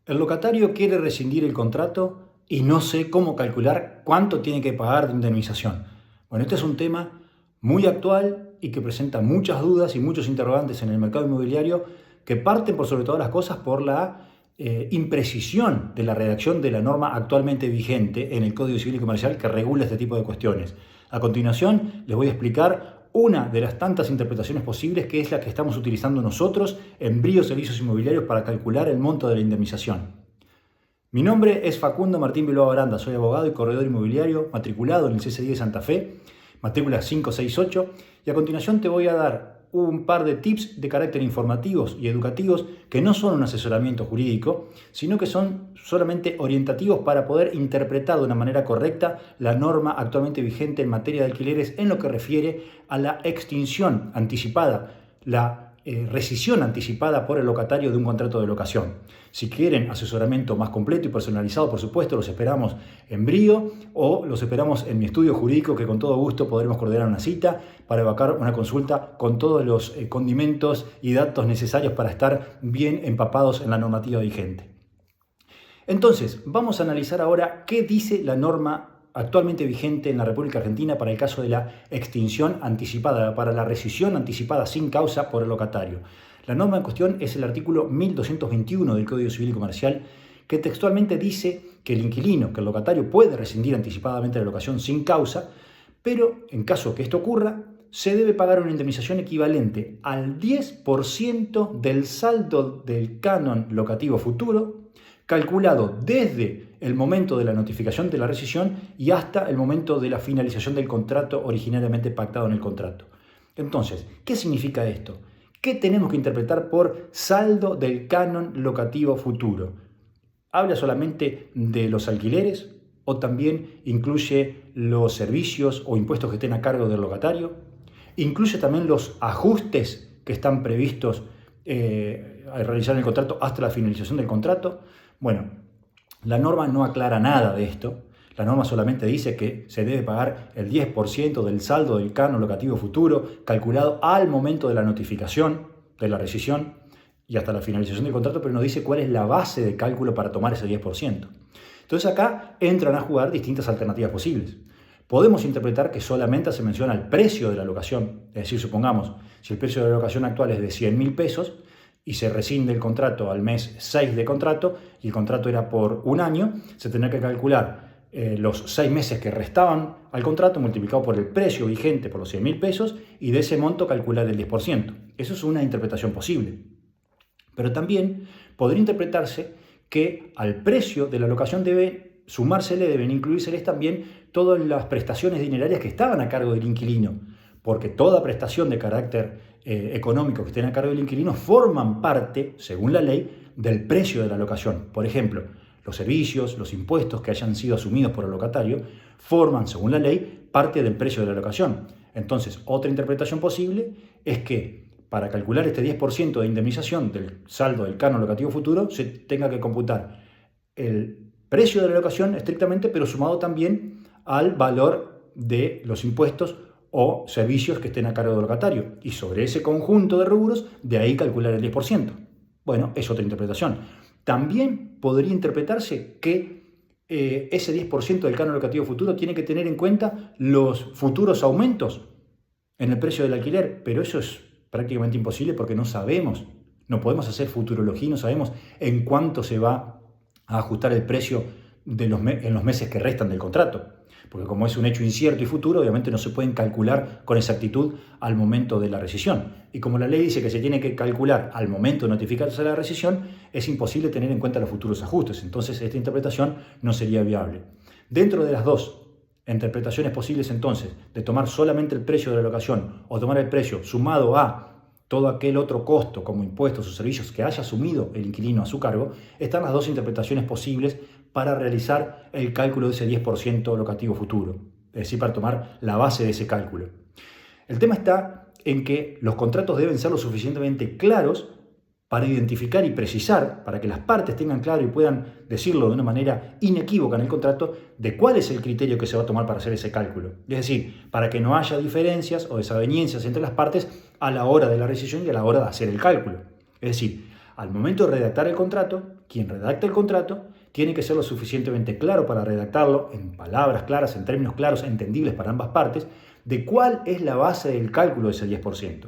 El locatario quiere rescindir el contrato y no sé cómo calcular cuánto tiene que pagar de indemnización. Bueno, este es un tema muy actual y que presenta muchas dudas y muchos interrogantes en el mercado inmobiliario que parten por sobre todas las cosas por la imprecisión de la redacción de la norma actualmente vigente en el Código Civil y Comercial que regula este tipo de cuestiones. A continuación les voy a explicar una de las tantas interpretaciones posibles, que es la que estamos utilizando nosotros en Brío Servicios Inmobiliarios para calcular el monto de la indemnización. Mi nombre es Facundo Martín Bilbao Aranda, soy abogado y corredor inmobiliario matriculado en el CC10 de Santa Fe, matrícula 568, y a continuación te voy a dar un par de tips de carácter informativos y educativos que no son un asesoramiento jurídico, sino que son solamente orientativos para poder interpretar de una manera correcta la norma actualmente vigente en materia de alquileres en lo que refiere a la extinción anticipada, la rescisión anticipada por el locatario de un contrato de locación. Si quieren asesoramiento más completo y personalizado, por supuesto, los esperamos en Brío o los esperamos en mi estudio jurídico, que con todo gusto podremos coordinar una cita para evacuar una consulta con todos los condimentos y datos necesarios para estar bien empapados en la normativa vigente. Entonces, vamos a analizar ahora qué dice la norma actualmente vigente en la República Argentina para el caso de la extinción anticipada, para la rescisión anticipada sin causa por el locatario. La norma en cuestión es el artículo 1221 del Código Civil y Comercial, que textualmente dice que el inquilino, que el locatario puede rescindir anticipadamente la locación sin causa, pero en caso que esto ocurra, se debe pagar una indemnización equivalente al 10% del saldo del canon locativo futuro, calculado desde el momento de la notificación de la rescisión y hasta el momento de la finalización del contrato originariamente pactado en el contrato. Entonces, ¿qué significa esto? ¿Qué tenemos que interpretar por saldo del canon locativo futuro? ¿Habla solamente de los alquileres o también incluye los servicios o impuestos que estén a cargo del locatario? ¿Incluye también los ajustes que están previstos al realizar el contrato hasta la finalización del contrato? Bueno, la norma no aclara nada de esto. La norma solamente dice que se debe pagar el 10% del saldo del canon locativo futuro calculado al momento de la notificación de la rescisión y hasta la finalización del contrato, pero no dice cuál es la base de cálculo para tomar ese 10%. Entonces acá entran a jugar distintas alternativas posibles. Podemos interpretar que solamente se menciona el precio de la locación, es decir, supongamos, si el precio de la locación actual es de 100.000 pesos, y se rescinde el contrato al mes 6 de contrato y el contrato era por un año, se tendrá que calcular los 6 meses que restaban al contrato multiplicado por el precio vigente por los 100.000 pesos y de ese monto calcular el 10%. Eso es una interpretación posible. Pero también podría interpretarse que al precio de la locación deben incluírseles también todas las prestaciones dinerarias que estaban a cargo del inquilino, porque toda prestación de carácter económico que estén a cargo del inquilino forman parte, según la ley, del precio de la locación. Por ejemplo, los servicios, los impuestos que hayan sido asumidos por el locatario forman, según la ley, parte del precio de la locación. Entonces, otra interpretación posible es que para calcular este 10% de indemnización del saldo del canon locativo futuro se tenga que computar el precio de la locación estrictamente, pero sumado también al valor de los impuestos o servicios que estén a cargo del locatario. Y sobre ese conjunto de rubros, de ahí calcular el 10%. Bueno, es otra interpretación. También podría interpretarse que ese 10% del canon locativo futuro tiene que tener en cuenta los futuros aumentos en el precio del alquiler, pero eso es prácticamente imposible porque no sabemos, no podemos hacer futurología, no sabemos en cuánto se va a ajustar el precio en los meses que restan del contrato. Porque como es un hecho incierto y futuro, obviamente no se pueden calcular con exactitud al momento de la rescisión. Y como la ley dice que se tiene que calcular al momento de notificarse la rescisión, es imposible tener en cuenta los futuros ajustes. Entonces esta interpretación no sería viable. Dentro de las dos interpretaciones posibles entonces, de tomar solamente el precio de la locación o tomar el precio sumado a todo aquel otro costo como impuestos o servicios que haya asumido el inquilino a su cargo, están las dos interpretaciones posibles para realizar el cálculo de ese 10% locativo futuro, es decir, para tomar la base de ese cálculo. El tema está en que los contratos deben ser lo suficientemente claros para identificar y precisar, para que las partes tengan claro y puedan decirlo de una manera inequívoca en el contrato, de cuál es el criterio que se va a tomar para hacer ese cálculo. Es decir, para que no haya diferencias o desavenencias entre las partes a la hora de la rescisión y a la hora de hacer el cálculo. Es decir, al momento de redactar el contrato, quien redacta el contrato, tiene que ser lo suficientemente claro para redactarlo en palabras claras, en términos claros, entendibles para ambas partes, de cuál es la base del cálculo de ese 10%.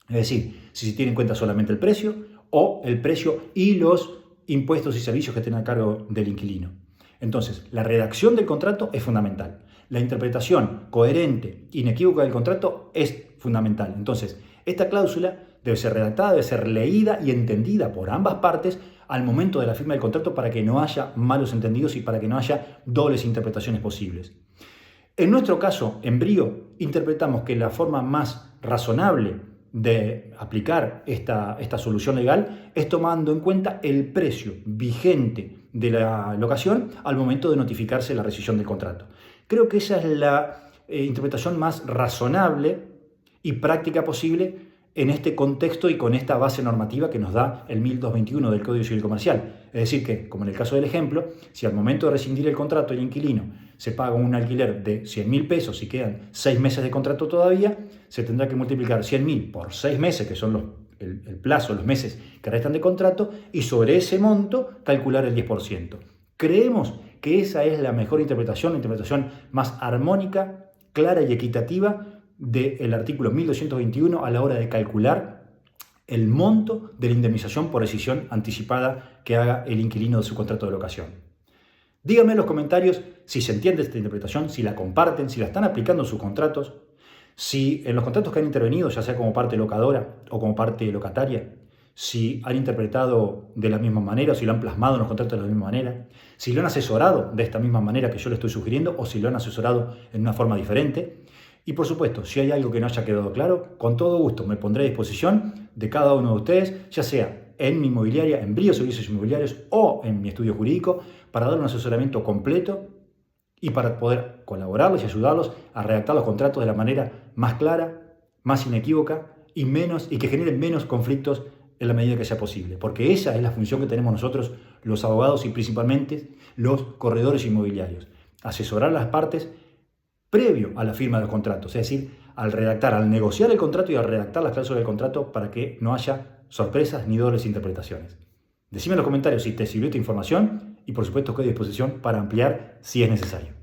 Es decir, si se tiene en cuenta solamente el precio o el precio y los impuestos y servicios que estén a cargo del inquilino. Entonces, la redacción del contrato es fundamental. La interpretación coherente, inequívoca del contrato es fundamental. Entonces, esta cláusula debe ser redactada, debe ser leída y entendida por ambas partes al momento de la firma del contrato para que no haya malos entendidos y para que no haya dobles interpretaciones posibles. En nuestro caso, en Brio, interpretamos que la forma más razonable de aplicar esta solución legal es tomando en cuenta el precio vigente de la locación al momento de notificarse la rescisión del contrato. Creo que esa es la interpretación más razonable y práctica posible en este contexto y con esta base normativa que nos da el 1221 del Código Civil Comercial. Es decir que, como en el caso del ejemplo, si al momento de rescindir el contrato el inquilino se paga un alquiler de 100.000 pesos y quedan 6 meses de contrato todavía, se tendrá que multiplicar 100.000 por 6 meses, que son el plazo, los meses que restan de contrato, y sobre ese monto calcular el 10%. Creemos que esa es la mejor interpretación, la interpretación más armónica, clara y equitativa del artículo 1221 a la hora de calcular el monto de la indemnización por rescisión anticipada que haga el inquilino de su contrato de locación. Díganme en los comentarios si se entiende esta interpretación, si la comparten, si la están aplicando en sus contratos, si en los contratos que han intervenido, ya sea como parte locadora o como parte locataria, si han interpretado de la misma manera o si lo han plasmado en los contratos de la misma manera, si lo han asesorado de esta misma manera que yo le estoy sugiriendo o si lo han asesorado en una forma diferente. Y por supuesto, si hay algo que no haya quedado claro, con todo gusto me pondré a disposición de cada uno de ustedes, ya sea en mi inmobiliaria, en Brio Servicios Inmobiliarios o en mi estudio jurídico, para dar un asesoramiento completo y para poder colaborarlos y ayudarlos a redactar los contratos de la manera más clara, más inequívoca y que generen menos conflictos en la medida que sea posible. Porque esa es la función que tenemos nosotros, los abogados y principalmente los corredores inmobiliarios. Asesorar a las partes previo a la firma del contrato, es decir, al redactar, al negociar el contrato y al redactar las cláusulas del contrato para que no haya sorpresas ni dobles interpretaciones. Decime en los comentarios si te sirvió esta información y por supuesto estoy a disposición para ampliar si es necesario.